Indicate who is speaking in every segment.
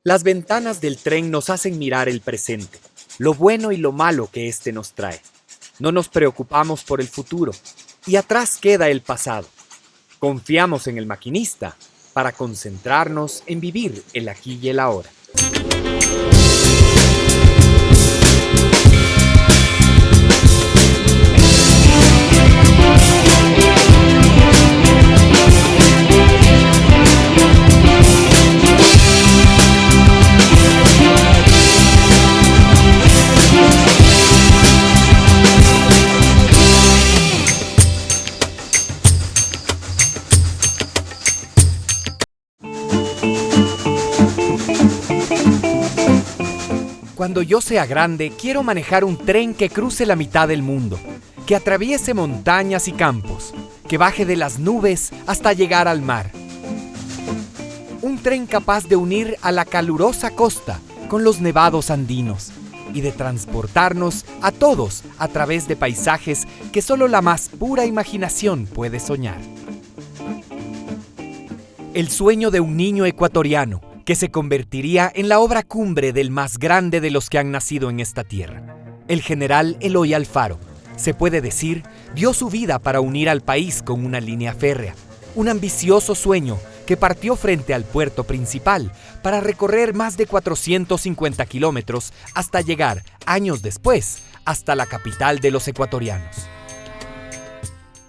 Speaker 1: Las ventanas del tren nos hacen mirar el presente, lo bueno y lo malo que éste nos trae. No nos preocupamos por el futuro, y atrás queda el pasado. Confiamos en el maquinista para concentrarnos en vivir el aquí y el ahora. Cuando yo sea grande, quiero manejar un tren que cruce la mitad del mundo, que atraviese montañas y campos, que baje de las nubes hasta llegar al mar. Un tren capaz de unir a la calurosa costa con los nevados andinos y de transportarnos a todos a través de paisajes que solo la más pura imaginación puede soñar. El sueño de un niño ecuatoriano que se convertiría en la obra cumbre del más grande de los que han nacido en esta tierra. El general Eloy Alfaro, se puede decir, dio su vida para unir al país con una línea férrea, un ambicioso sueño que partió frente al puerto principal para recorrer más de 450 kilómetros hasta llegar, años después, hasta la capital de los ecuatorianos.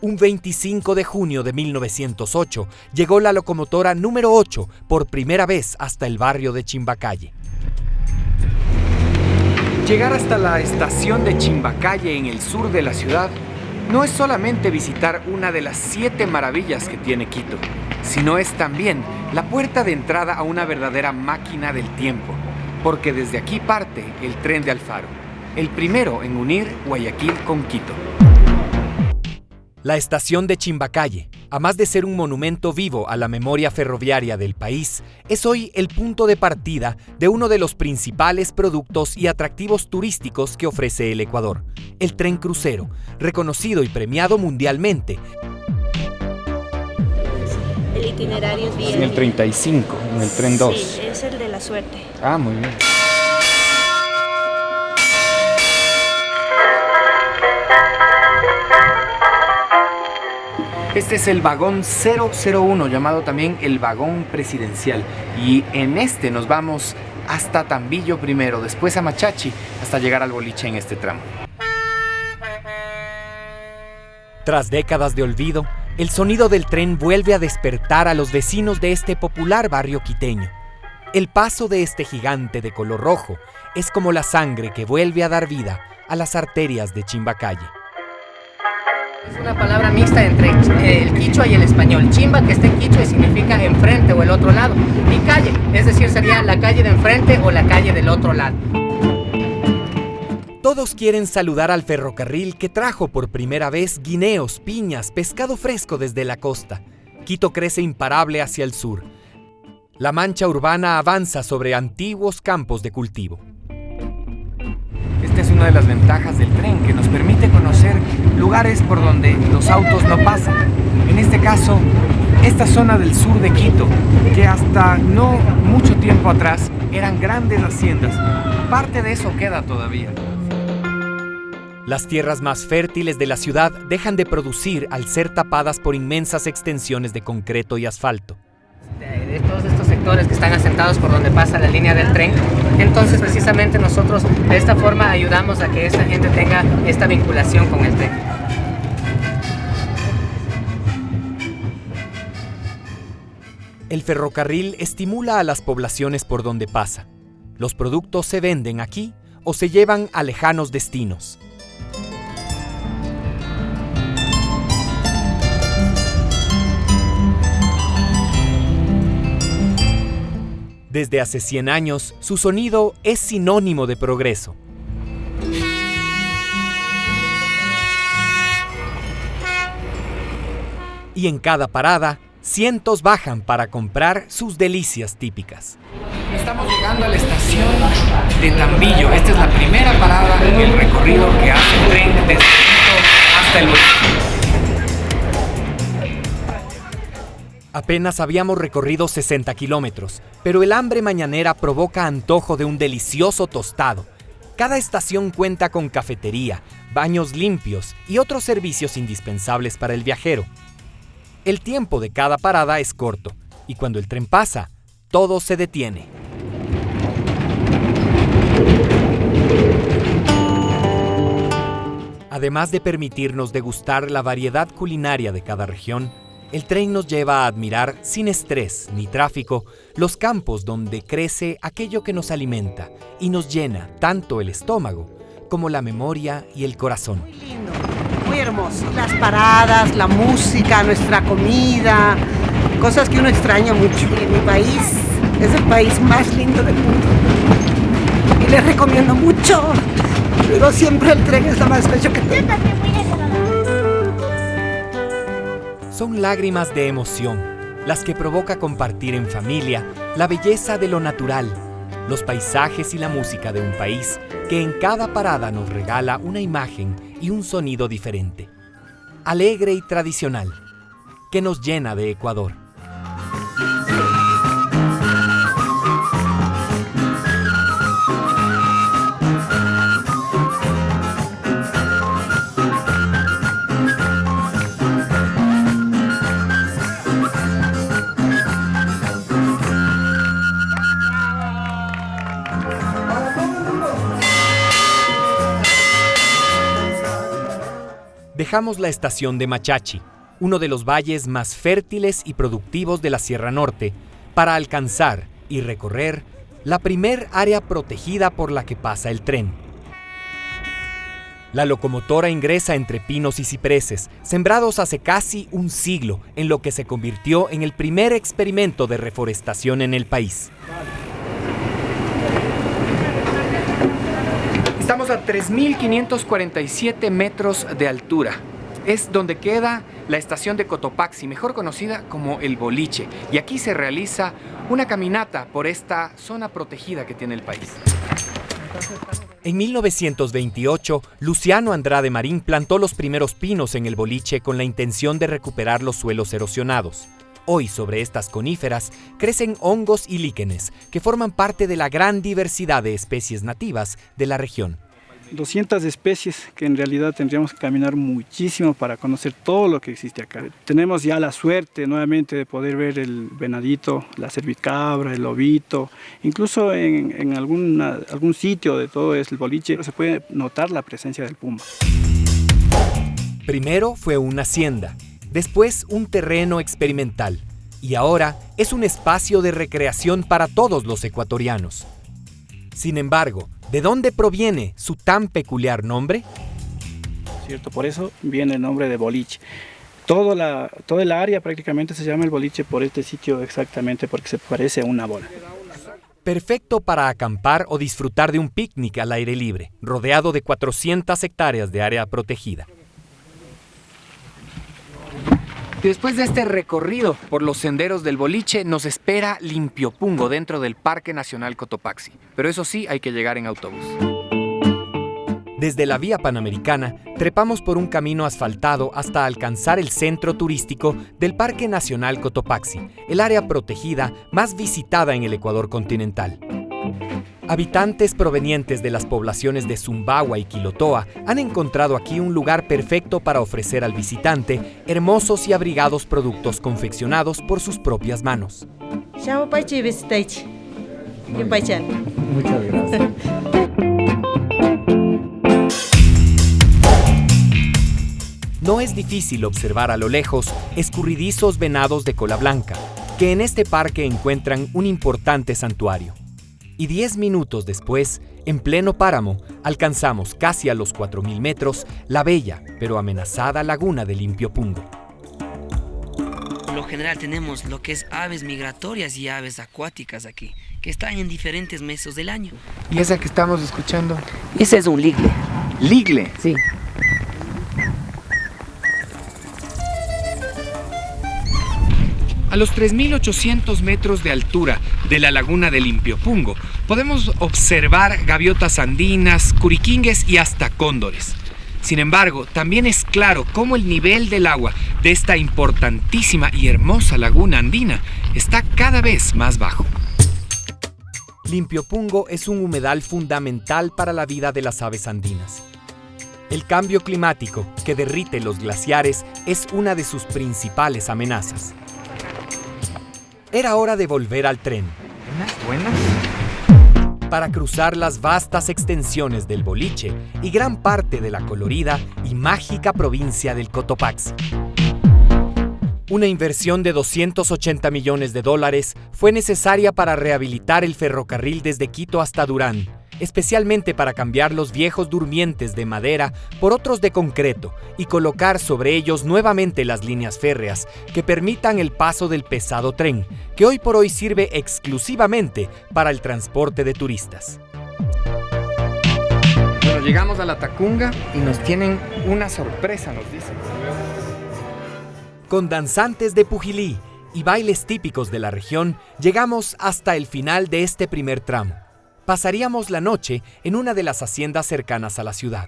Speaker 1: Un 25 de junio de 1908 llegó la locomotora número 8 por primera vez hasta el barrio de Chimbacalle. Llegar hasta la estación de Chimbacalle en el sur de la ciudad no es solamente visitar una de las 7 maravillas que tiene Quito, sino es también la puerta de entrada a una verdadera máquina del tiempo, porque desde aquí parte el tren de Alfaro, el primero en unir Guayaquil con Quito. La estación de Chimbacalle, además de ser un monumento vivo a la memoria ferroviaria del país, es hoy el punto de partida de uno de los principales productos y atractivos turísticos que ofrece el Ecuador, el tren crucero, reconocido y premiado mundialmente.
Speaker 2: El itinerario es bien.
Speaker 1: En el 35, en el tren 2.
Speaker 2: Sí, es el de la suerte.
Speaker 1: Ah, muy bien. Este es el vagón 001, llamado también el vagón presidencial. Y en este nos vamos hasta Tambillo primero, después a Machachi, hasta llegar al boliche en este tramo. Tras décadas de olvido, el sonido del tren vuelve a despertar a los vecinos de este popular barrio quiteño. El paso de este gigante de color rojo es como la sangre que vuelve a dar vida a las arterias de Chimbacalle.
Speaker 3: Es una palabra mixta entre el quichua y el español. Chimba, que está en quichua y significa enfrente o el otro lado. Y calle, es decir, sería la calle de enfrente o la calle del otro lado.
Speaker 1: Todos quieren saludar al ferrocarril que trajo por primera vez guineos, piñas, pescado fresco desde la costa. Quito crece imparable hacia el sur. La mancha urbana avanza sobre antiguos campos de cultivo. Esta es una de las ventajas del tren, que nos permite conocer lugares por donde los autos no pasan. En este caso, esta zona del sur de Quito, que hasta no mucho tiempo atrás eran grandes haciendas. Parte de eso queda todavía. Las tierras más fértiles de la ciudad dejan de producir al ser tapadas por inmensas extensiones de concreto y asfalto.
Speaker 3: De todos estos sectores que están asentados por donde pasa la línea del tren, entonces precisamente nosotros de esta forma ayudamos a que esta gente tenga esta vinculación con el tren.
Speaker 1: El ferrocarril estimula a las poblaciones por donde pasa. Los productos se venden aquí o se llevan a lejanos destinos. Desde hace 100 años, su sonido es sinónimo de progreso. Y en cada parada, cientos bajan para comprar sus delicias típicas. Estamos llegando a la estación de Tambillo. Esta es la primera parada en el recorrido que hace el tren desde Quito hasta el boliche. Apenas habíamos recorrido 60 kilómetros, pero el hambre mañanera provoca antojo de un delicioso tostado. Cada estación cuenta con cafetería, baños limpios y otros servicios indispensables para el viajero. El tiempo de cada parada es corto, y cuando el tren pasa, todo se detiene. Además de permitirnos degustar la variedad culinaria de cada región, el tren nos lleva a admirar, sin estrés ni tráfico, los campos donde crece aquello que nos alimenta y nos llena tanto el estómago como la memoria y el corazón.
Speaker 4: Muy lindo, muy hermoso. Las paradas, la música, nuestra comida, cosas que uno extraña mucho. Y mi país es el país más lindo del mundo. Y les recomiendo mucho. Pero siempre el tren es lo más bello que tengo.
Speaker 1: Son lágrimas de emoción, las que provoca compartir en familia la belleza de lo natural, los paisajes y la música de un país que en cada parada nos regala una imagen y un sonido diferente, alegre y tradicional, que nos llena de Ecuador. Dejamos la estación de Machachi, uno de los valles más fértiles y productivos de la Sierra Norte, para alcanzar y recorrer la primer área protegida por la que pasa el tren. La locomotora ingresa entre pinos y cipreses, sembrados hace casi un siglo, en lo que se convirtió en el primer experimento de reforestación en el país. Estamos a 3.547 metros de altura. Es donde queda la estación de Cotopaxi, mejor conocida como El Boliche. Y aquí se realiza una caminata por esta zona protegida que tiene el país. En 1928, Luciano Andrade Marín plantó los primeros pinos en El Boliche con la intención de recuperar los suelos erosionados. Hoy, sobre estas coníferas, crecen hongos y líquenes, que forman parte de la gran diversidad de especies nativas de la región.
Speaker 5: 200 especies que en realidad tendríamos que caminar muchísimo para conocer todo lo que existe acá. Tenemos ya la suerte nuevamente de poder ver el venadito, la cervicabra, el lobito, incluso en algún sitio de todo el boliche se puede notar la presencia del puma.
Speaker 1: Primero fue una hacienda, después un terreno experimental y ahora es un espacio de recreación para todos los ecuatorianos. Sin embargo, ¿de dónde proviene su tan peculiar nombre?
Speaker 5: Cierto, por eso viene el nombre de boliche. Toda el área prácticamente se llama el boliche por este sitio exactamente porque se parece a una bola.
Speaker 1: Perfecto para acampar o disfrutar de un picnic al aire libre, rodeado de 400 hectáreas de área protegida. Después de este recorrido por los senderos del Boliche, nos espera Limpiopungo dentro del Parque Nacional Cotopaxi. Pero eso sí, hay que llegar en autobús. Desde la vía Panamericana, trepamos por un camino asfaltado hasta alcanzar el centro turístico del Parque Nacional Cotopaxi, el área protegida más visitada en el Ecuador continental. Habitantes provenientes de las poblaciones de Zumbagua y Quilotoa han encontrado aquí un lugar perfecto para ofrecer al visitante hermosos y abrigados productos confeccionados por sus propias manos.
Speaker 2: Muchas gracias.
Speaker 1: No es difícil observar a lo lejos escurridizos venados de cola blanca, que en este parque encuentran un importante santuario. Y 10 minutos después, en pleno páramo, alcanzamos casi a los 4.000 metros la bella pero amenazada laguna de Limpiopungo.
Speaker 6: Por lo general tenemos lo que es aves migratorias y aves acuáticas aquí, que están en diferentes meses del año.
Speaker 3: ¿Y esa que estamos escuchando?
Speaker 6: Ese es un ligle.
Speaker 3: ¿Ligle?
Speaker 6: Sí.
Speaker 1: A los 3.800 metros de altura de la laguna de Limpiopungo, podemos observar gaviotas andinas, curiquingues y hasta cóndores. Sin embargo, también es claro cómo el nivel del agua de esta importantísima y hermosa laguna andina está cada vez más bajo. Limpiopungo es un humedal fundamental para la vida de las aves andinas. El cambio climático que derrite los glaciares es una de sus principales amenazas. Era hora de volver al tren. Para cruzar las vastas extensiones del Boliche y gran parte de la colorida y mágica provincia del Cotopaxi. Una inversión de $280 millones fue necesaria para rehabilitar el ferrocarril desde Quito hasta Durán, especialmente para cambiar los viejos durmientes de madera por otros de concreto y colocar sobre ellos nuevamente las líneas férreas que permitan el paso del pesado tren, que hoy por hoy sirve exclusivamente para el transporte de turistas. Bueno, llegamos a la Tacunga y nos tienen una sorpresa, nos dicen. Con danzantes de Pujilí y bailes típicos de la región, llegamos hasta el final de este primer tramo. Pasaríamos la noche en una de las haciendas cercanas a la ciudad.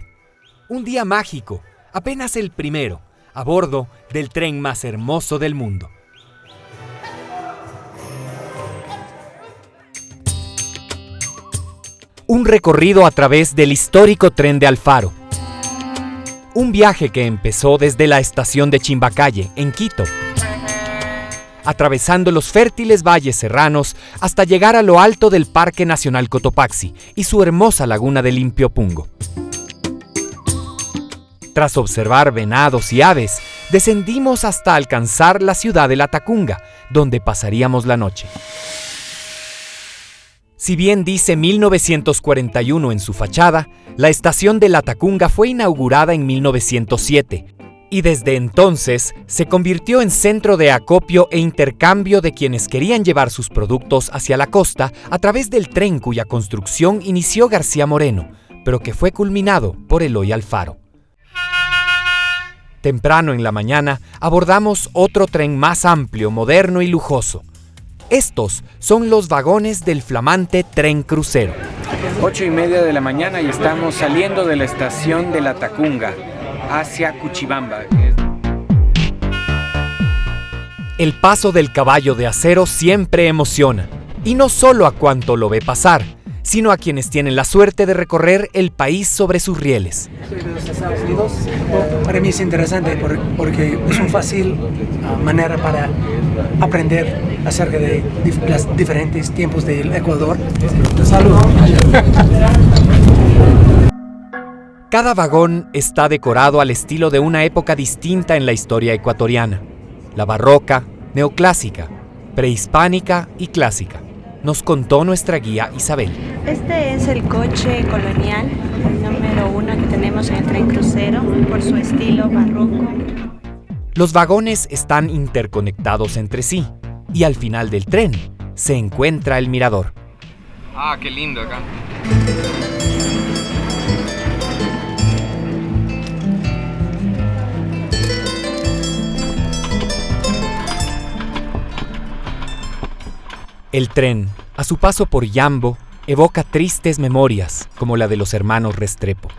Speaker 1: Un día mágico, apenas el primero, a bordo del tren más hermoso del mundo. Un recorrido a través del histórico tren de Alfaro. Un viaje que empezó desde la estación de Chimbacalle, en Quito, atravesando los fértiles valles serranos hasta llegar a lo alto del Parque Nacional Cotopaxi y su hermosa laguna de Limpiopungo. Tras observar venados y aves, descendimos hasta alcanzar la ciudad de La Tacunga, donde pasaríamos la noche. Si bien dice 1941 en su fachada, la estación de La Tacunga fue inaugurada en 1907 y desde entonces se convirtió en centro de acopio e intercambio de quienes querían llevar sus productos hacia la costa a través del tren cuya construcción inició García Moreno, pero que fue culminado por Eloy Alfaro. Temprano en la mañana abordamos otro tren más amplio, moderno y lujoso. Estos son los vagones del flamante tren crucero.
Speaker 7: 8:30 de la mañana y estamos saliendo de la estación de La Tacunga hacia Cuchibamba.
Speaker 1: El paso del caballo de acero siempre emociona, y no solo a cuanto lo ve pasar, sino a quienes tienen la suerte de recorrer el país sobre sus rieles.
Speaker 8: Soy de los Estados Unidos. Para mí es interesante porque es una fácil manera para aprender acerca de los diferentes tiempos del Ecuador. ¡Salud!
Speaker 1: Cada vagón está decorado al estilo de una época distinta en la historia ecuatoriana: la barroca, neoclásica, prehispánica y clásica, nos contó nuestra guía Isabel.
Speaker 2: Este es el coche colonial, el número 1 que tenemos en el tren crucero, por su estilo barroco.
Speaker 1: Los vagones están interconectados entre sí y al final del tren se encuentra el mirador. Ah, qué lindo acá. El tren, a su paso por Yambo, evoca tristes memorias como la de los hermanos Restrepo,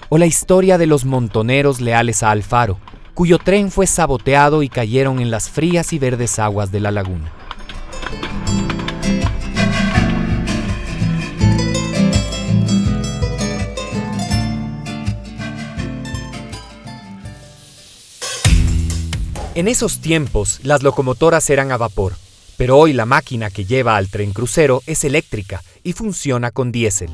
Speaker 1: o la historia de los montoneros leales a Alfaro, cuyo tren fue saboteado y cayeron en las frías y verdes aguas de la laguna. En esos tiempos, las locomotoras eran a vapor, pero hoy la máquina que lleva al tren crucero es eléctrica y funciona con diésel.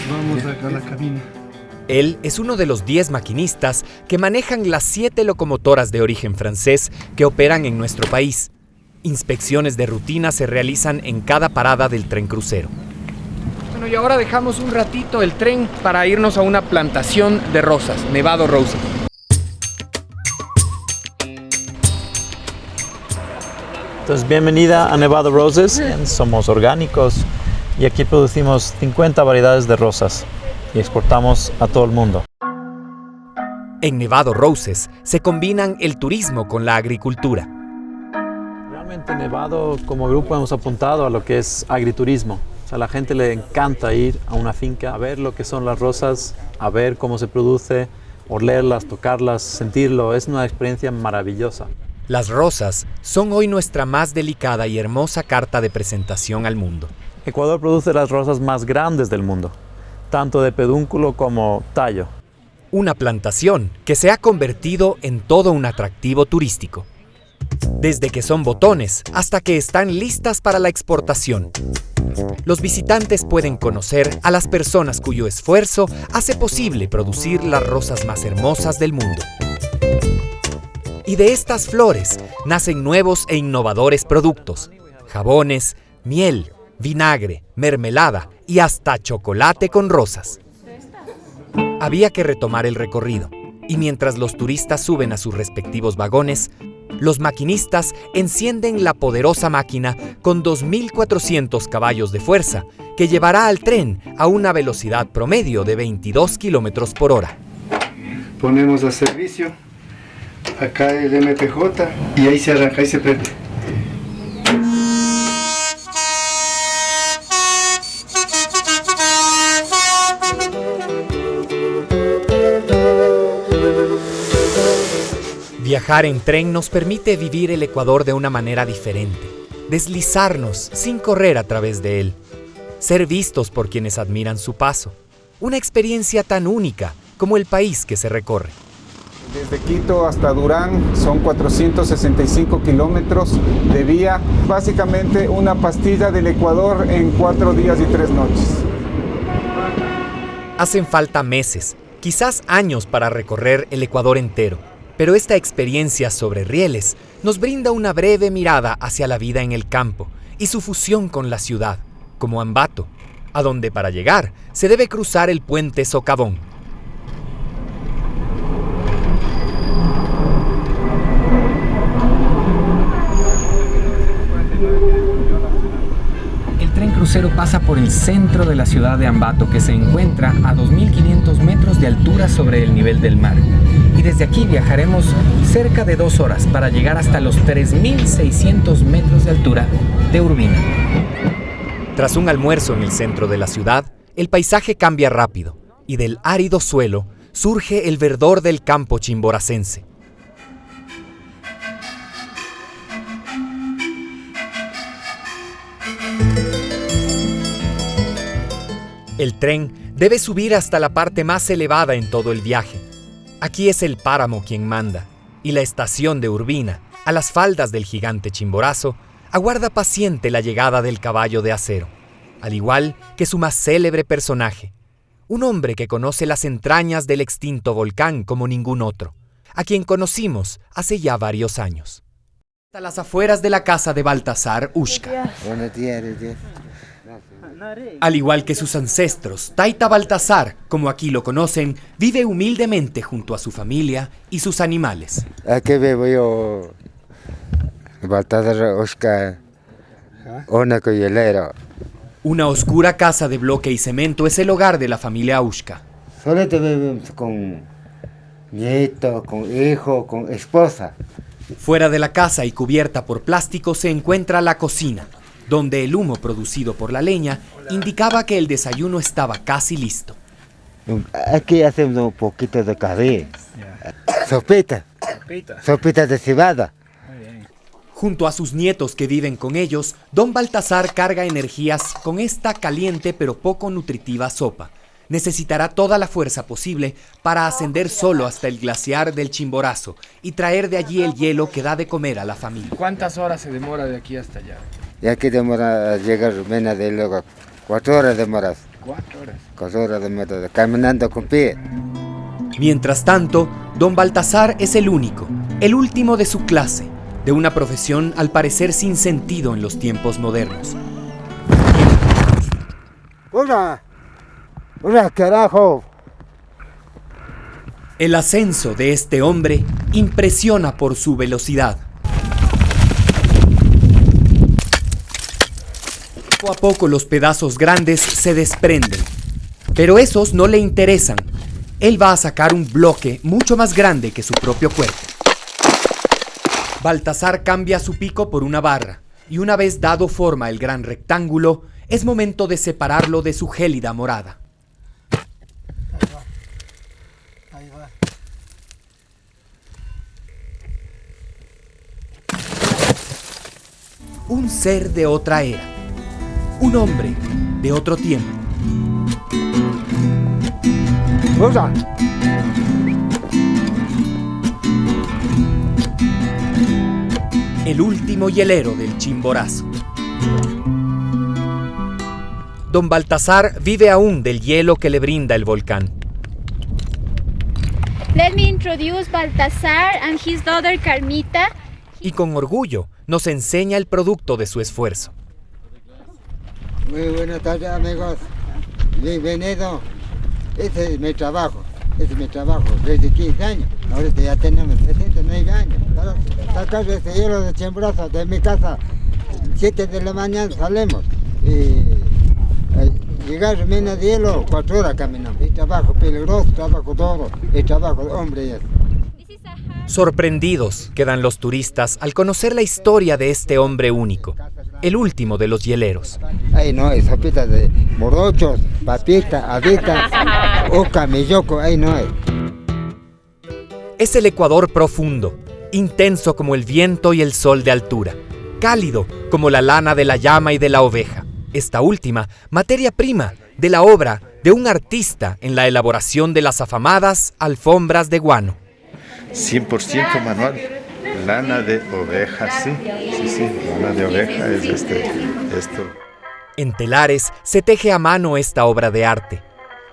Speaker 5: Vamos acá a la cabina.
Speaker 1: Él es uno de los 10 maquinistas que manejan las 7 locomotoras de origen francés que operan en nuestro país. Inspecciones de rutina se realizan en cada parada del tren crucero. Bueno, y ahora dejamos un ratito el tren para irnos a una plantación de rosas, Nevado Roses.
Speaker 9: Entonces, bienvenida a Nevado Roses. Somos orgánicos y aquí producimos 50 variedades de rosas y exportamos a todo el mundo.
Speaker 1: En Nevado Roses se combinan el turismo con la agricultura.
Speaker 9: Realmente Nevado como grupo hemos apuntado a lo que es agriturismo. A la gente le encanta ir a una finca a ver lo que son las rosas, a ver cómo se produce, olerlas, tocarlas, sentirlo. Es una experiencia maravillosa.
Speaker 1: Las rosas son hoy nuestra más delicada y hermosa carta de presentación al mundo.
Speaker 9: Ecuador produce las rosas más grandes del mundo, tanto de pedúnculo como tallo.
Speaker 1: Una plantación que se ha convertido en todo un atractivo turístico. Desde que son botones hasta que están listas para la exportación. Los visitantes pueden conocer a las personas cuyo esfuerzo hace posible producir las rosas más hermosas del mundo. Y de estas flores nacen nuevos e innovadores productos: jabones, miel, vinagre, mermelada y hasta chocolate con rosas. Había que retomar el recorrido, y mientras los turistas suben a sus respectivos vagones, los maquinistas encienden la poderosa máquina con 2.400 caballos de fuerza que llevará al tren a una velocidad promedio de 22 kilómetros por hora.
Speaker 10: Ponemos a servicio, acá el MPJ, y ahí se arranca, ahí se prende.
Speaker 1: Viajar en tren nos permite vivir el Ecuador de una manera diferente, deslizarnos sin correr a través de él, ser vistos por quienes admiran su paso, una experiencia tan única como el país que se recorre.
Speaker 11: Desde Quito hasta Durán son 465 kilómetros de vía, básicamente una pastilla del Ecuador en 4 días y 3 noches.
Speaker 1: Hacen falta meses, quizás años para recorrer el Ecuador entero. Pero esta experiencia sobre rieles nos brinda una breve mirada hacia la vida en el campo y su fusión con la ciudad, como Ambato, a donde para llegar se debe cruzar el puente Socavón.
Speaker 7: El tren crucero pasa por el centro de la ciudad de Ambato, que se encuentra a 2.500 metros de altura sobre el nivel del mar. Y desde aquí viajaremos cerca de 2 horas para llegar hasta los 3.600 metros de altura de Urbina.
Speaker 1: Tras un almuerzo en el centro de la ciudad, el paisaje cambia rápido y del árido suelo surge el verdor del campo chimboracense. El tren debe subir hasta la parte más elevada en todo el viaje. Aquí es el páramo quien manda, y la estación de Urbina, a las faldas del gigante Chimborazo, aguarda paciente la llegada del caballo de acero, al igual que su más célebre personaje, un hombre que conoce las entrañas del extinto volcán como ningún otro, a quien conocimos hace ya varios años. A las afueras de la casa de Baltasar Ushka.
Speaker 12: Buenos días.
Speaker 1: Al igual que sus ancestros, Taita Baltasar, como aquí lo conocen, vive humildemente junto a su familia y sus animales.
Speaker 12: Aquí vivo yo, Baltasar Ushka, una coyolera.
Speaker 1: Una oscura casa de bloque y cemento es el hogar de la familia Ushka.
Speaker 12: Solo vivimos con nieto, con hijo, con esposa.
Speaker 1: Fuera de la casa y cubierta por plástico se encuentra la cocina, donde el humo producido por la leña indicaba que el desayuno estaba casi listo.
Speaker 12: Aquí hacemos un poquito de café, sopita de cebada.
Speaker 1: Junto a sus nietos que viven con ellos, don Baltasar carga energías con esta caliente pero poco nutritiva sopa. Necesitará toda la fuerza posible para ascender solo hasta el glaciar del Chimborazo y traer de allí el hielo que da de comer a la familia.
Speaker 13: ¿Cuántas horas se demora de aquí hasta allá?
Speaker 12: Y aquí demora llegar menos de luego 4 horas demoras.
Speaker 13: 4 horas.
Speaker 12: 4 horas demoras, caminando con pie.
Speaker 1: Mientras tanto, don Baltasar es el único, el último de su clase, de una profesión al parecer sin sentido en los tiempos modernos.
Speaker 12: ¡Hola, carajo!
Speaker 1: El ascenso de este hombre impresiona por su velocidad. Poco a poco los pedazos grandes se desprenden, pero esos no le interesan. Él va a sacar un bloque mucho más grande que su propio cuerpo. Baltasar cambia su pico por una barra, y una vez dado forma el gran rectángulo, Es momento de separarlo de su gélida morada.
Speaker 12: Ahí va.
Speaker 1: Un ser de otra era. Un hombre de otro tiempo.
Speaker 12: ¡Rosa!
Speaker 1: El último hielero del Chimborazo. Don Baltasar vive aún del hielo que le brinda el volcán.
Speaker 14: Let me introduce Baltasar and his daughter Carmita.
Speaker 1: Y con orgullo nos enseña el producto de su esfuerzo.
Speaker 12: Muy buenas tardes, amigos. Bienvenido. Ese es mi trabajo. Desde 15 años. Ahorita ya tenemos 79 años. Para sacar ese hielo de Chimborazo de mi casa, 7 de la mañana salimos. Y llegar a mina de hielo, 4 horas caminamos. Y trabajo peligroso, trabajo duro, y trabajo de hombre.
Speaker 1: Sorprendidos quedan los turistas al conocer la historia de este hombre único, el último de los hieleros.
Speaker 12: Ahí no hay sopita de morochos, papita, habita, oca, milloco, ahí no hay.
Speaker 1: Es el Ecuador profundo, intenso como el viento y el sol de altura, cálido como la lana de la llama y de la oveja. Esta última, materia prima de la obra de un artista en la elaboración de las afamadas alfombras de guano.
Speaker 15: 100% manual, lana de oveja, sí, lana de oveja es esto.
Speaker 1: En telares se teje a mano esta obra de arte.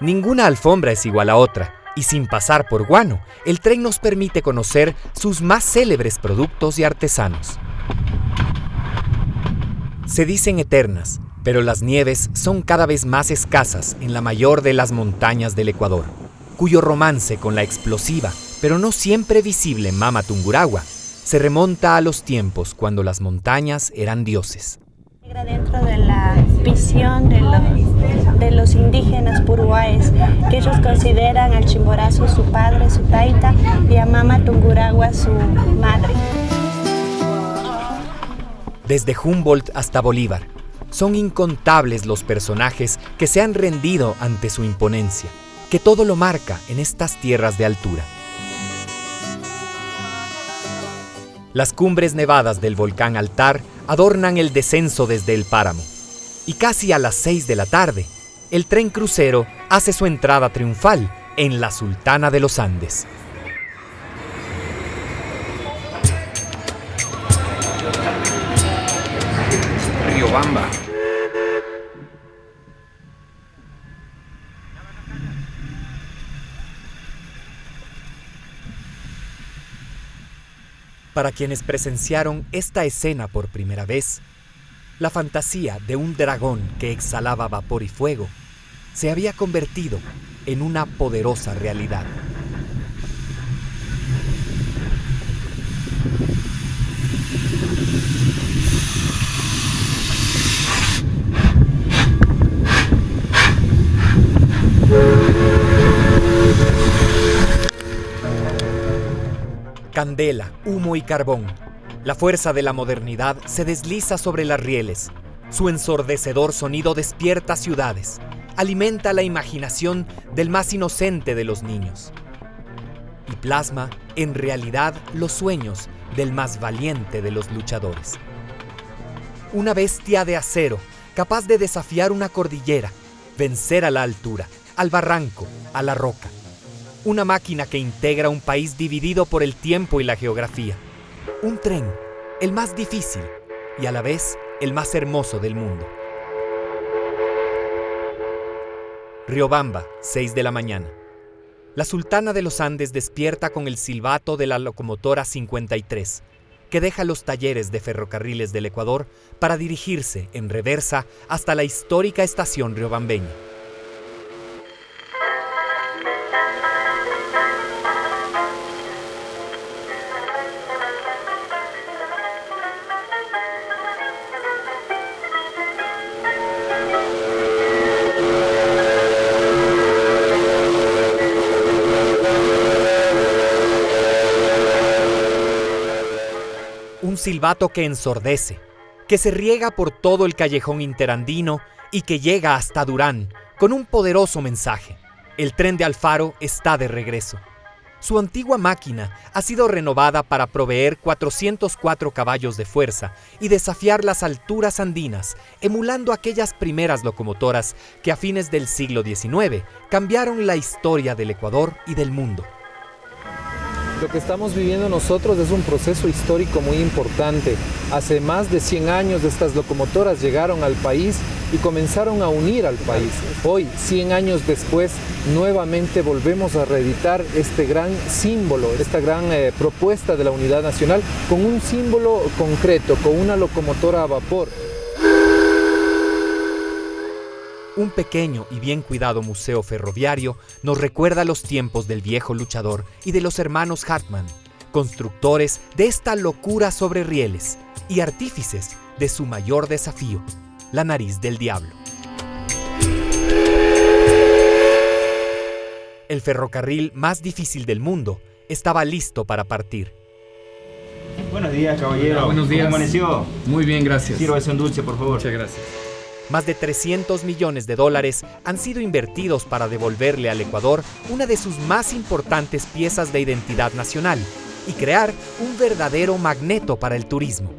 Speaker 1: Ninguna alfombra es igual a otra, y sin pasar por guano, el tren nos permite conocer sus más célebres productos y artesanos. Se dicen eternas, pero las nieves son cada vez más escasas en la mayor de las montañas del Ecuador, cuyo romance con la explosiva, pero no siempre visible Mama Tungurahua, se remonta a los tiempos cuando las montañas eran dioses.
Speaker 2: Dentro de la visión de los indígenas puruáes, que ellos consideran al Chimborazo su padre, su taita, y a Mama Tungurahua su madre.
Speaker 1: Desde Humboldt hasta Bolívar, son incontables los personajes que se han rendido ante su imponencia, que todo lo marca en estas tierras de altura. Las cumbres nevadas del volcán Altar adornan el descenso desde el páramo. Y casi a las 6 de la tarde, el tren crucero hace su entrada triunfal en la Sultana de los Andes.
Speaker 7: Riobamba.
Speaker 1: Para quienes presenciaron esta escena por primera vez, la fantasía de un dragón que exhalaba vapor y fuego se había convertido en una poderosa realidad. Candela, humo y carbón. La fuerza de la modernidad se desliza sobre las rieles. Su ensordecedor sonido despierta ciudades. Alimenta la imaginación del más inocente de los niños. Y plasma, en realidad, los sueños del más valiente de los luchadores. Una bestia de acero, capaz de desafiar una cordillera, vencer a la altura, al barranco, a la roca. Una máquina que integra un país dividido por el tiempo y la geografía. Un tren, el más difícil y a la vez el más hermoso del mundo. Riobamba, 6 de la mañana. La Sultana de los Andes despierta con el silbato de la locomotora 53, que deja los talleres de ferrocarriles del Ecuador para dirigirse en reversa hasta la histórica estación riobambeña. Un silbato que ensordece, que se riega por todo el callejón interandino y que llega hasta Durán con un poderoso mensaje. El tren de Alfaro está de regreso. Su antigua máquina ha sido renovada para proveer 404 caballos de fuerza y desafiar las alturas andinas, emulando aquellas primeras locomotoras que a fines del siglo XIX cambiaron la historia del Ecuador y del mundo.
Speaker 7: Lo que estamos viviendo nosotros es un proceso histórico muy importante. Hace más de 100 años estas locomotoras llegaron al país y comenzaron a unir al país. Hoy, 100 años después, nuevamente volvemos a reeditar este gran símbolo, esta gran propuesta de la unidad nacional con un símbolo concreto, con una locomotora a vapor.
Speaker 1: Un pequeño y bien cuidado museo ferroviario nos recuerda los tiempos del viejo luchador y de los hermanos Hartmann, constructores de esta locura sobre rieles y artífices de su mayor desafío, la nariz del diablo. El ferrocarril más difícil del mundo estaba listo para partir.
Speaker 16: Buenos días, caballero.
Speaker 13: Hola, buenos días.
Speaker 16: ¿Cómo amaneció?
Speaker 13: Muy bien, gracias.
Speaker 16: Sírvase un dulce, por favor.
Speaker 13: Muchas gracias.
Speaker 1: Más de 300 millones de dólares han sido invertidos para devolverle al Ecuador una de sus más importantes piezas de identidad nacional y crear un verdadero magneto para el turismo.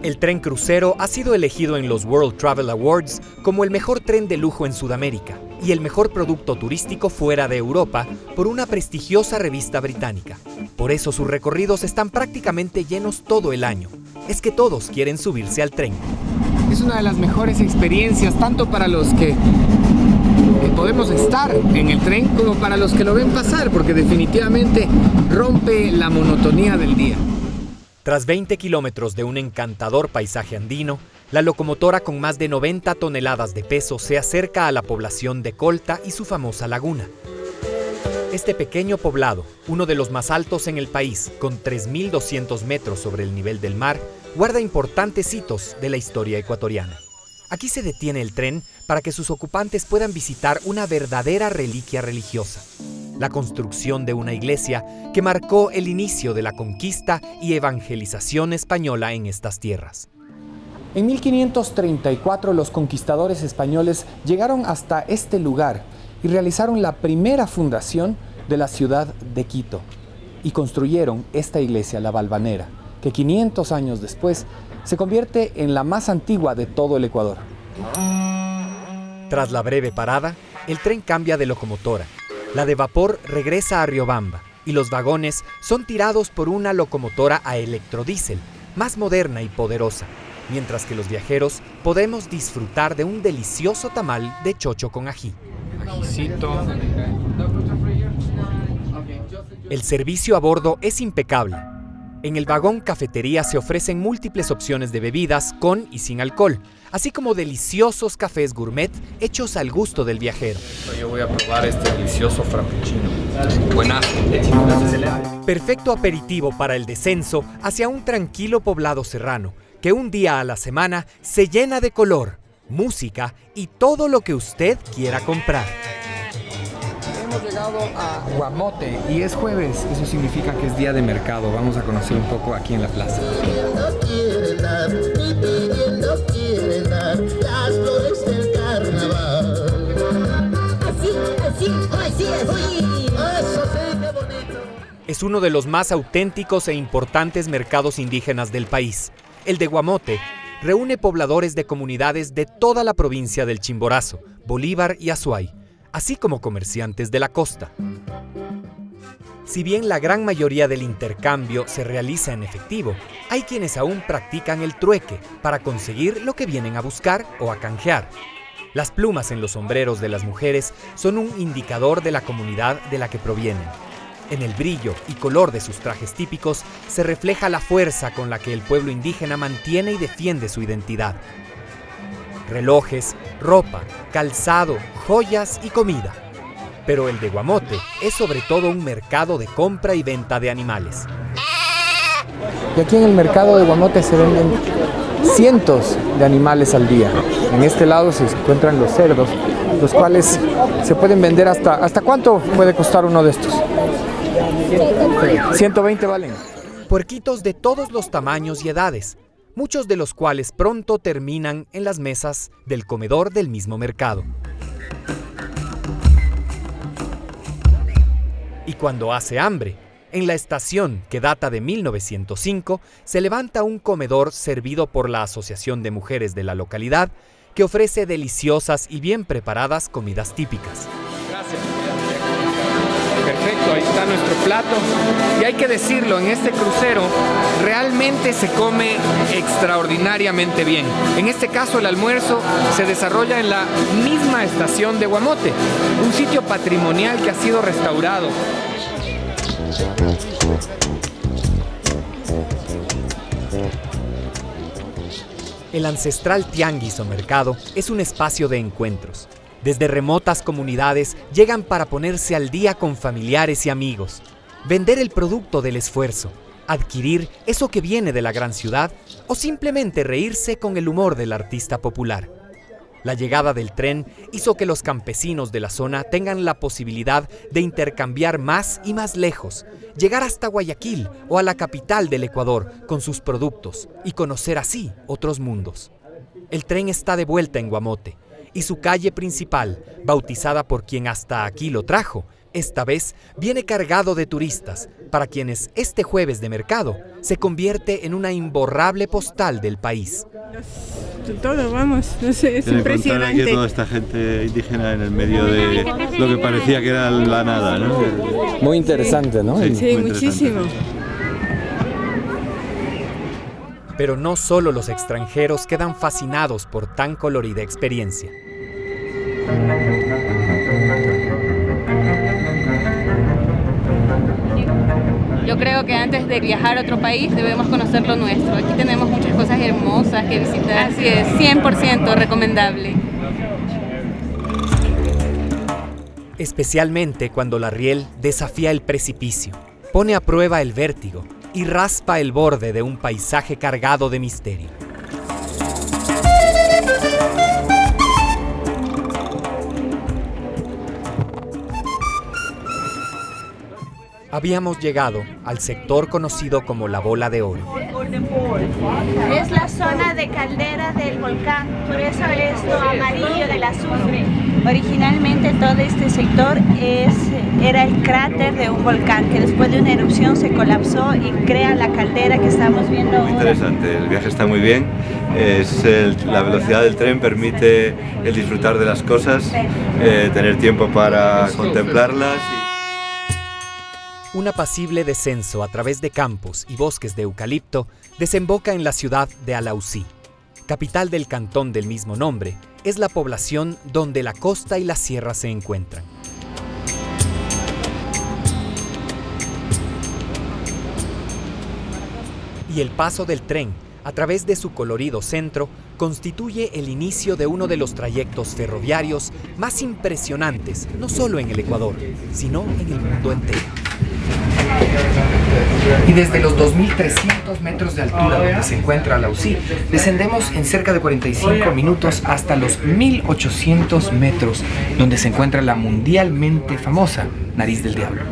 Speaker 1: El tren crucero ha sido elegido en los World Travel Awards como el mejor tren de lujo en Sudamérica y el mejor producto turístico fuera de Europa por una prestigiosa revista británica. Por eso sus recorridos están prácticamente llenos todo el año. Es que todos quieren subirse al tren.
Speaker 7: Es una de las mejores experiencias, tanto para los que podemos estar en el tren como para los que lo ven pasar, porque definitivamente rompe la monotonía del día.
Speaker 1: Tras 20 kilómetros de un encantador paisaje andino, la locomotora con más de 90 toneladas de peso se acerca a la población de Colta y su famosa laguna. Este pequeño poblado, uno de los más altos en el país, con 3.200 metros sobre el nivel del mar, guarda importantes hitos de la historia ecuatoriana. Aquí se detiene el tren para que sus ocupantes puedan visitar una verdadera reliquia religiosa, la construcción de una iglesia que marcó el inicio de la conquista y evangelización española en estas tierras.
Speaker 7: En 1534 los conquistadores españoles llegaron hasta este lugar y realizaron la primera fundación de la ciudad de Quito y construyeron esta iglesia, la Valvanera, que 500 años después se convierte en la más antigua de todo el Ecuador.
Speaker 1: Tras la breve parada, el tren cambia de locomotora. La de vapor regresa a Riobamba y los vagones son tirados por una locomotora a electrodiesel, más moderna y poderosa, mientras que los viajeros podemos disfrutar de un delicioso tamal de chocho con ají.
Speaker 13: Ajicito.
Speaker 1: El servicio a bordo es impecable. En el vagón cafetería se ofrecen múltiples opciones de bebidas con y sin alcohol, así como deliciosos cafés gourmet hechos al gusto del viajero.
Speaker 13: Yo voy a probar este delicioso frappuccino. Buenazo.
Speaker 1: Perfecto aperitivo para el descenso hacia un tranquilo poblado serrano, que un día a la semana se llena de color, música y todo lo que usted quiera comprar.
Speaker 7: Hemos llegado a Guamote y es jueves, eso significa que es día de mercado. Vamos a conocer un poco aquí en la plaza.
Speaker 1: Es uno de los más auténticos e importantes mercados indígenas del país. El de Guamote reúne pobladores de comunidades de toda la provincia del Chimborazo, Bolívar y Azuay, así como comerciantes de la costa. Si bien la gran mayoría del intercambio se realiza en efectivo, hay quienes aún practican el trueque para conseguir lo que vienen a buscar o a canjear. Las plumas en los sombreros de las mujeres son un indicador de la comunidad de la que provienen. En el brillo y color de sus trajes típicos se refleja la fuerza con la que el pueblo indígena mantiene y defiende su identidad. Relojes, ropa, calzado, joyas y comida. Pero el de Guamote es sobre todo un mercado de compra y venta de animales.
Speaker 7: Y aquí en el mercado de Guamote se venden cientos de animales al día. En este lado se encuentran los cerdos, los cuales se pueden vender ¿hasta cuánto puede costar uno de estos? 120 valen.
Speaker 1: Puerquitos de todos los tamaños y edades. muchos de los cuales pronto terminan en las mesas del comedor del mismo mercado. Y cuando hace hambre, en la estación, que data de 1905, se levanta un comedor servido por la Asociación de Mujeres de la localidad, que ofrece deliciosas y bien preparadas comidas típicas.
Speaker 7: Gracias. Perfecto, ahí está nuestro plato. Y hay que decirlo, en este crucero realmente se come extraordinariamente bien. En este caso, el almuerzo se desarrolla en la misma estación de Guamote, un sitio patrimonial que ha sido restaurado.
Speaker 1: El ancestral tianguis o mercado es un espacio de encuentros. Desde remotas comunidades llegan para ponerse al día con familiares y amigos, vender el producto del esfuerzo, adquirir eso que viene de la gran ciudad o simplemente reírse con el humor del artista popular. La llegada del tren hizo que los campesinos de la zona tengan la posibilidad de intercambiar más y más lejos, llegar hasta Guayaquil o a la capital del Ecuador con sus productos y conocer así otros mundos. El tren está de vuelta en Guamote y su calle principal, bautizada por quien hasta aquí lo trajo, esta vez viene cargado de turistas, para quienes este jueves de mercado se convierte en una imborrable postal del país.
Speaker 17: Todo, vamos, no sé, es impresionante.
Speaker 15: Aquí toda esta gente indígena en el medio de lo que parecía que era la nada, ¿no?
Speaker 7: Muy interesante, ¿no?
Speaker 17: Sí, muchísimo.
Speaker 1: Pero no solo los extranjeros quedan fascinados por tan colorida experiencia.
Speaker 18: Yo creo que antes de viajar a otro país debemos conocer lo nuestro. Aquí tenemos muchas cosas hermosas que visitar. Así es, 100% recomendable.
Speaker 1: Especialmente cuando la riel desafía el precipicio, pone a prueba el vértigo y raspa el borde de un paisaje cargado de misterio. Habíamos llegado al sector conocido como la Bola de Oro.
Speaker 2: Es la zona de caldera del volcán, por eso es lo amarillo del azufre. Originalmente todo este sector era el cráter de un volcán que después de una erupción se colapsó y crea la caldera que estamos viendo ahora.
Speaker 15: Muy interesante, el viaje está muy bien, la velocidad del tren permite el disfrutar de las cosas, tener tiempo para contemplarlas.
Speaker 1: Un apacible descenso a través de campos y bosques de eucalipto desemboca en la ciudad de Alausí. Capital del cantón del mismo nombre, es la población donde la costa y la sierra se encuentran. Y el paso del tren, a través de su colorido centro, constituye el inicio de uno de los trayectos ferroviarios más impresionantes, no solo en el Ecuador, sino en el mundo entero.
Speaker 7: Y desde los 2.300 metros de altura donde se encuentra Alausí, descendemos en cerca de 45 minutos hasta los 1.800 metros, donde se encuentra la mundialmente famosa Nariz del Diablo.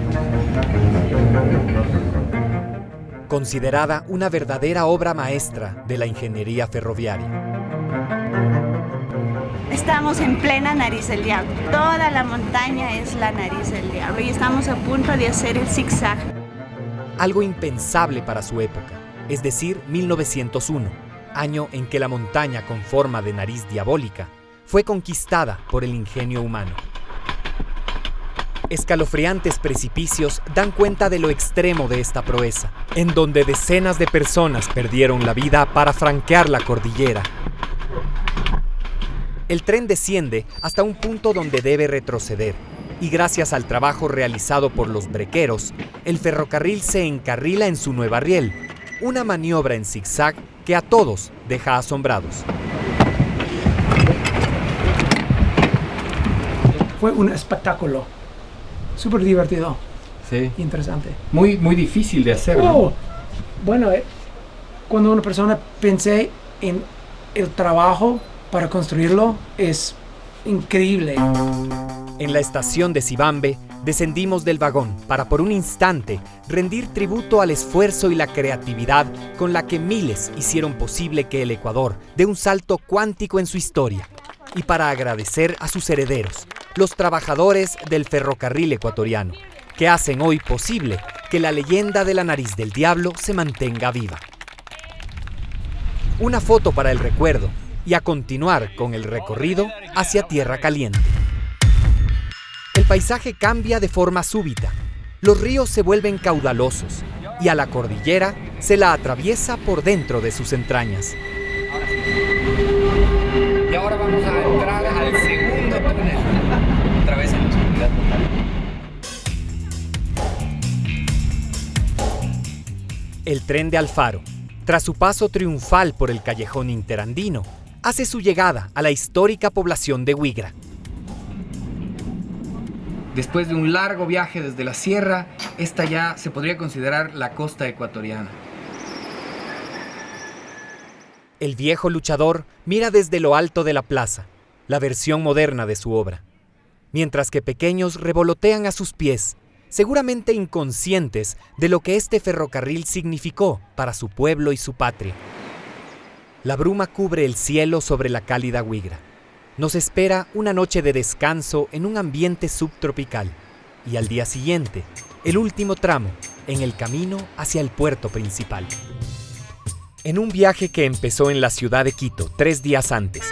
Speaker 1: Considerada una verdadera obra maestra de la ingeniería ferroviaria.
Speaker 2: Estamos en plena Nariz del Diablo. Toda la montaña es la Nariz del Diablo y estamos a punto de hacer el zigzag.
Speaker 1: Algo impensable para su época, es decir, 1901, año en que la montaña con forma de nariz diabólica fue conquistada por el ingenio humano. Escalofriantes precipicios dan cuenta de lo extremo de esta proeza, en donde decenas de personas perdieron la vida para franquear la cordillera. El tren desciende hasta un punto donde debe retroceder, y gracias al trabajo realizado por los brequeros, el ferrocarril se encarrila en su nueva riel, una maniobra en zigzag que a todos deja asombrados.
Speaker 8: Fue un espectáculo, súper divertido,
Speaker 13: sí.
Speaker 8: Interesante.
Speaker 13: Muy difícil de hacer, ¿no?
Speaker 8: Bueno, cuando una persona pensé en el trabajo para construirlo, es increíble.
Speaker 1: En la estación de Sibambe, Descendimos del vagón para por un instante rendir tributo al esfuerzo y la creatividad con la que miles hicieron posible que el Ecuador dé un salto cuántico en su historia, y para agradecer a sus herederos, los trabajadores del ferrocarril ecuatoriano, que hacen hoy posible que la leyenda de la nariz del diablo se mantenga viva. Una foto para el recuerdo y a continuar con el recorrido hacia Tierra Caliente. El paisaje cambia de forma súbita. Los ríos se vuelven caudalosos y a la cordillera se la atraviesa por dentro de sus entrañas.
Speaker 7: Y ahora vamos a entrar al segundo túnel, otra vez en la oscuridad total.
Speaker 1: El tren de Alfaro, tras su paso triunfal por el callejón interandino, hace su llegada a la histórica población de Huigra.
Speaker 7: Después de un largo viaje desde la sierra, esta ya se podría considerar la costa ecuatoriana.
Speaker 1: El viejo luchador mira desde lo alto de la plaza, la versión moderna de su obra, mientras que pequeños revolotean a sus pies, seguramente inconscientes de lo que este ferrocarril significó para su pueblo y su patria. La bruma cubre el cielo sobre la cálida Huigra. Nos espera una noche de descanso en un ambiente subtropical y al día siguiente, el último tramo en el camino hacia el puerto principal. En un viaje que empezó en la ciudad de Quito 3 días antes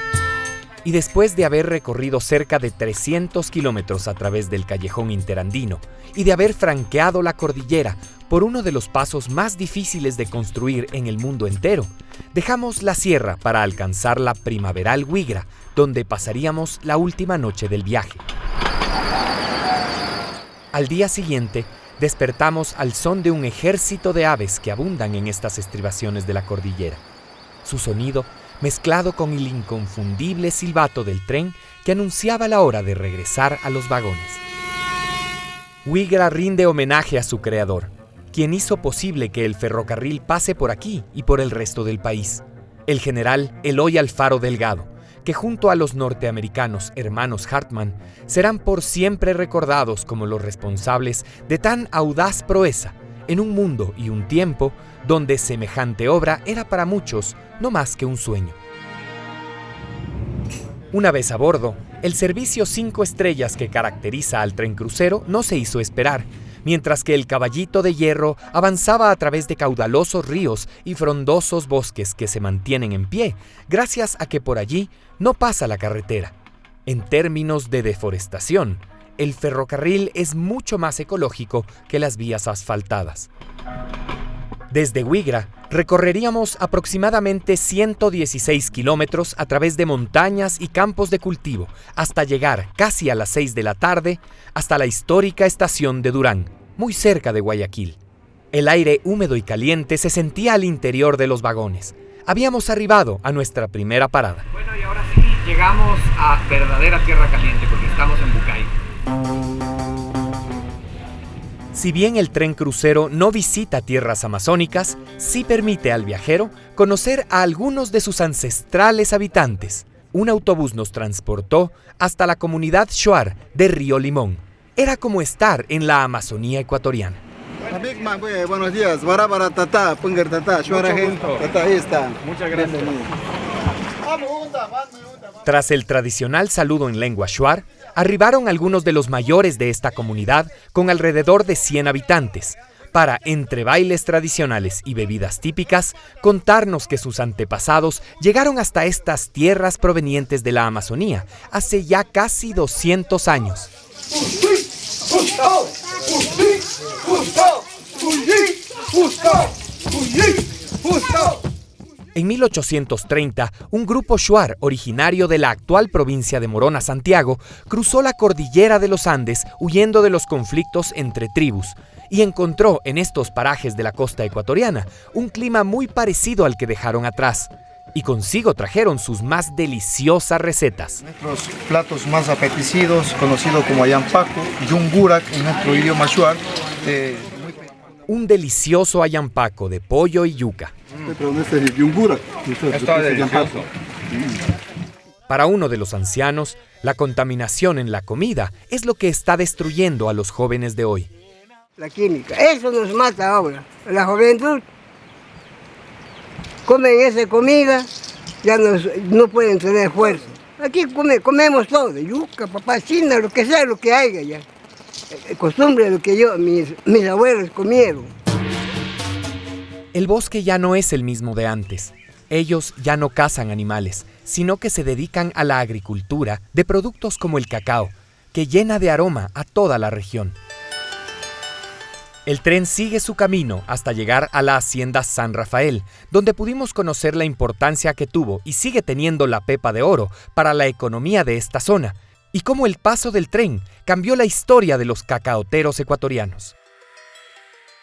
Speaker 1: y después de haber recorrido cerca de 300 kilómetros a través del callejón interandino y de haber franqueado la cordillera por uno de los pasos más difíciles de construir en el mundo entero, dejamos la sierra para alcanzar la primaveral Huigra, donde pasaríamos la última noche del viaje. Al día siguiente, despertamos al son de un ejército de aves que abundan en estas estribaciones de la cordillera. Su sonido, mezclado con el inconfundible silbato del tren que anunciaba la hora de regresar a los vagones. Huigra rinde homenaje a su creador, quien hizo posible que el ferrocarril pase por aquí y por el resto del país, el general Eloy Alfaro Delgado, que junto a los norteamericanos hermanos Hartman serán por siempre recordados como los responsables de tan audaz proeza en un mundo y un tiempo donde semejante obra era para muchos no más que un sueño. Una vez a bordo, el servicio 5 estrellas que caracteriza al tren crucero no se hizo esperar, mientras que el caballito de hierro avanzaba a través de caudalosos ríos y frondosos bosques que se mantienen en pie, gracias a que por allí no pasa la carretera. En términos de deforestación, el ferrocarril es mucho más ecológico que las vías asfaltadas. Desde Huigra, recorreríamos aproximadamente 116 kilómetros a través de montañas y campos de cultivo hasta llegar casi a las 6 de la tarde hasta la histórica estación de Durán, muy cerca de Guayaquil. El aire húmedo y caliente se sentía al interior de los vagones. Habíamos arribado a nuestra primera parada.
Speaker 7: Bueno, y ahora sí llegamos a verdadera Tierra Caliente porque estamos en Bucay.
Speaker 1: Si bien el tren crucero no visita tierras amazónicas, sí permite al viajero conocer a algunos de sus ancestrales habitantes. Un autobús nos transportó hasta la comunidad Shuar de Río Limón. Era como estar en la Amazonía ecuatoriana.
Speaker 19: Buenos días, Barabara Tata, Punger Tata, Shuara Tata, ahí está.
Speaker 7: Muchas gracias.
Speaker 1: Tras el tradicional saludo en lengua Shuar, arribaron algunos de los mayores de esta comunidad con alrededor de 100 habitantes, para, entre bailes tradicionales y bebidas típicas, contarnos que sus antepasados llegaron hasta estas tierras provenientes de la Amazonía hace ya casi 200 años. En 1830, un grupo Shuar originario de la actual provincia de Morona, Santiago, cruzó la cordillera de los Andes huyendo de los conflictos entre tribus y encontró en estos parajes de la costa ecuatoriana un clima muy parecido al que dejaron atrás, y consigo trajeron sus más deliciosas recetas.
Speaker 19: Nuestros platos más apetecidos, conocido como ayampaco, yungurak en nuestro idioma Shuar.
Speaker 1: Un delicioso ayampaco de pollo y yuca.
Speaker 19: Para
Speaker 1: uno de los ancianos, La contaminación en la comida es lo que está destruyendo a los jóvenes de hoy.
Speaker 20: La química, eso nos mata ahora. La juventud comen esa comida, ya no pueden tener fuerza. Aquí comemos todo, yuca, papachina, lo que sea, lo que haya ya. Costumbre lo que mis abuelos comieron.
Speaker 1: El bosque ya no es el mismo de antes. Ellos ya no cazan animales, sino que se dedican a la agricultura de productos como el cacao, que llena de aroma a toda la región. El tren sigue su camino hasta llegar a la hacienda San Rafael, donde pudimos conocer la importancia que tuvo y sigue teniendo la pepa de oro para la economía de esta zona, y cómo el paso del tren cambió la historia de los cacaoteros ecuatorianos.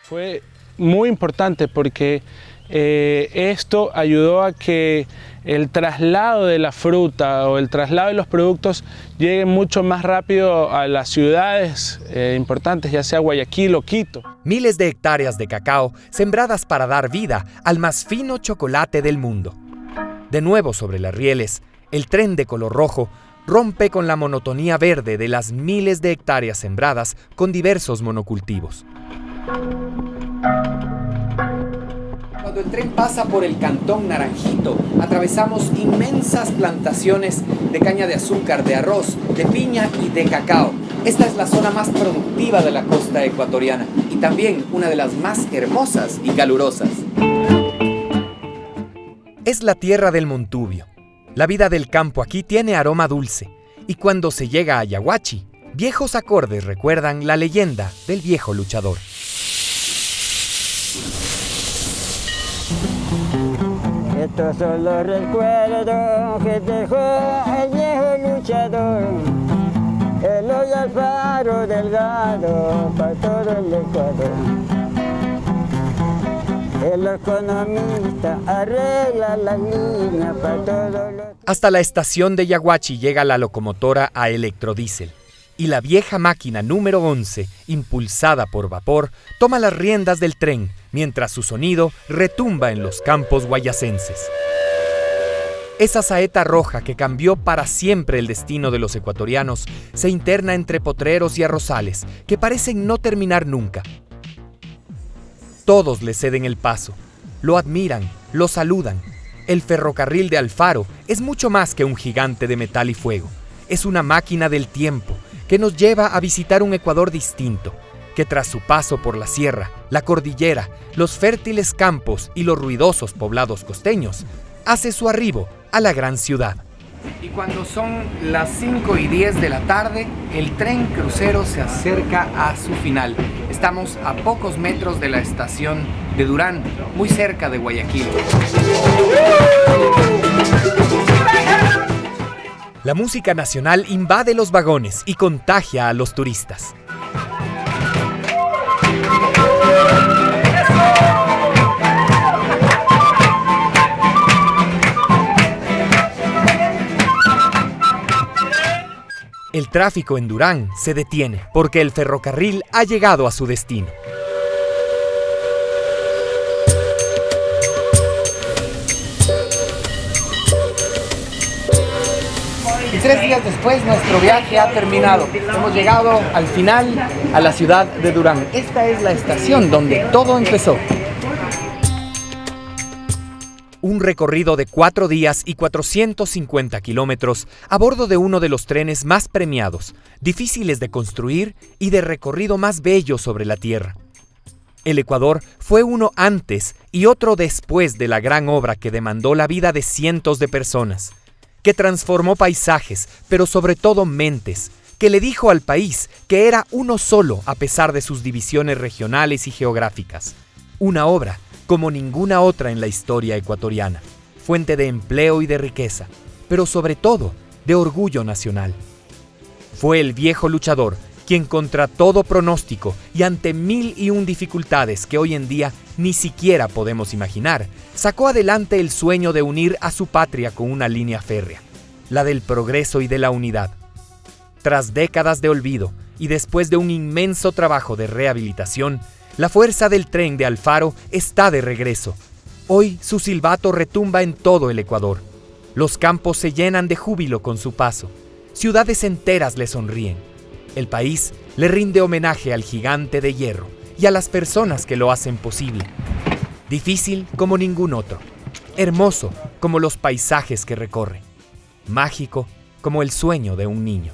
Speaker 21: Fue muy importante porque esto ayudó a que el traslado de la fruta o el traslado de los productos llegue mucho más rápido a las ciudades importantes, ya sea Guayaquil o Quito.
Speaker 1: Miles de hectáreas de cacao sembradas para dar vida al más fino chocolate del mundo. De nuevo sobre las rieles, el tren de color rojo rompe con la monotonía verde de las miles de hectáreas sembradas con diversos monocultivos. Cuando el tren pasa por el cantón Naranjito, atravesamos inmensas plantaciones de caña de azúcar, de arroz, de piña y de cacao. Esta es la zona más productiva de la costa ecuatoriana y también una de las más hermosas y calurosas. Es la tierra del Montubio. La vida del campo aquí tiene aroma dulce y cuando se llega a Yaguachi, viejos acordes recuerdan la leyenda del viejo luchador.
Speaker 22: Estos son los recuerdos que dejó el viejo luchador, Eloy Alfaro Delgado, para todo el Ecuador. El economista arregla las líneas para todos los...
Speaker 1: Hasta la estación de Yaguachi llega la locomotora a electrodiesel y la vieja máquina número 11, impulsada por vapor, toma las riendas del tren mientras su sonido retumba en los campos guayacenses. Esa saeta roja que cambió para siempre el destino de los ecuatorianos se interna entre potreros y arrozales que parecen no terminar nunca. Todos le ceden el paso, lo admiran, lo saludan. El ferrocarril de Alfaro es mucho más que un gigante de metal y fuego. Es una máquina del tiempo que nos lleva a visitar un Ecuador distinto, que tras su paso por la sierra, la cordillera, los fértiles campos y los ruidosos poblados costeños, hace su arribo a la gran ciudad. Y cuando son las 5:10 de la tarde, el tren crucero se acerca a su final. Estamos a pocos metros de la estación de Durán, muy cerca de Guayaquil. La música nacional invade los vagones y contagia a los turistas. El tráfico en Durán se detiene porque el ferrocarril ha llegado a su destino. Y 3 días después nuestro viaje ha terminado. Hemos llegado al final a la ciudad de Durán. Esta es la estación donde todo empezó. Un recorrido de 4 días y 450 kilómetros a bordo de uno de los trenes más premiados, difíciles de construir y de recorrido más bello sobre la tierra. El Ecuador fue uno antes y otro después de la gran obra que demandó la vida de cientos de personas, que transformó paisajes, pero sobre todo mentes, que le dijo al país que era uno solo a pesar de sus divisiones regionales y geográficas. Una obra como ninguna otra en la historia ecuatoriana, fuente de empleo y de riqueza, pero sobre todo de orgullo nacional. Fue el viejo luchador quien contra todo pronóstico y ante 1001 dificultades que hoy en día ni siquiera podemos imaginar, sacó adelante el sueño de unir a su patria con una línea férrea, la del progreso y de la unidad. Tras décadas de olvido y después de un inmenso trabajo de rehabilitación, la fuerza del tren de Alfaro está de regreso. Hoy su silbato retumba en todo el Ecuador. Los campos se llenan de júbilo con su paso. ciudades enteras le sonríen. El país le rinde homenaje al gigante de hierro y a las personas que lo hacen posible. Difícil como ningún otro, hermoso como los paisajes que recorre, mágico como el sueño de un niño.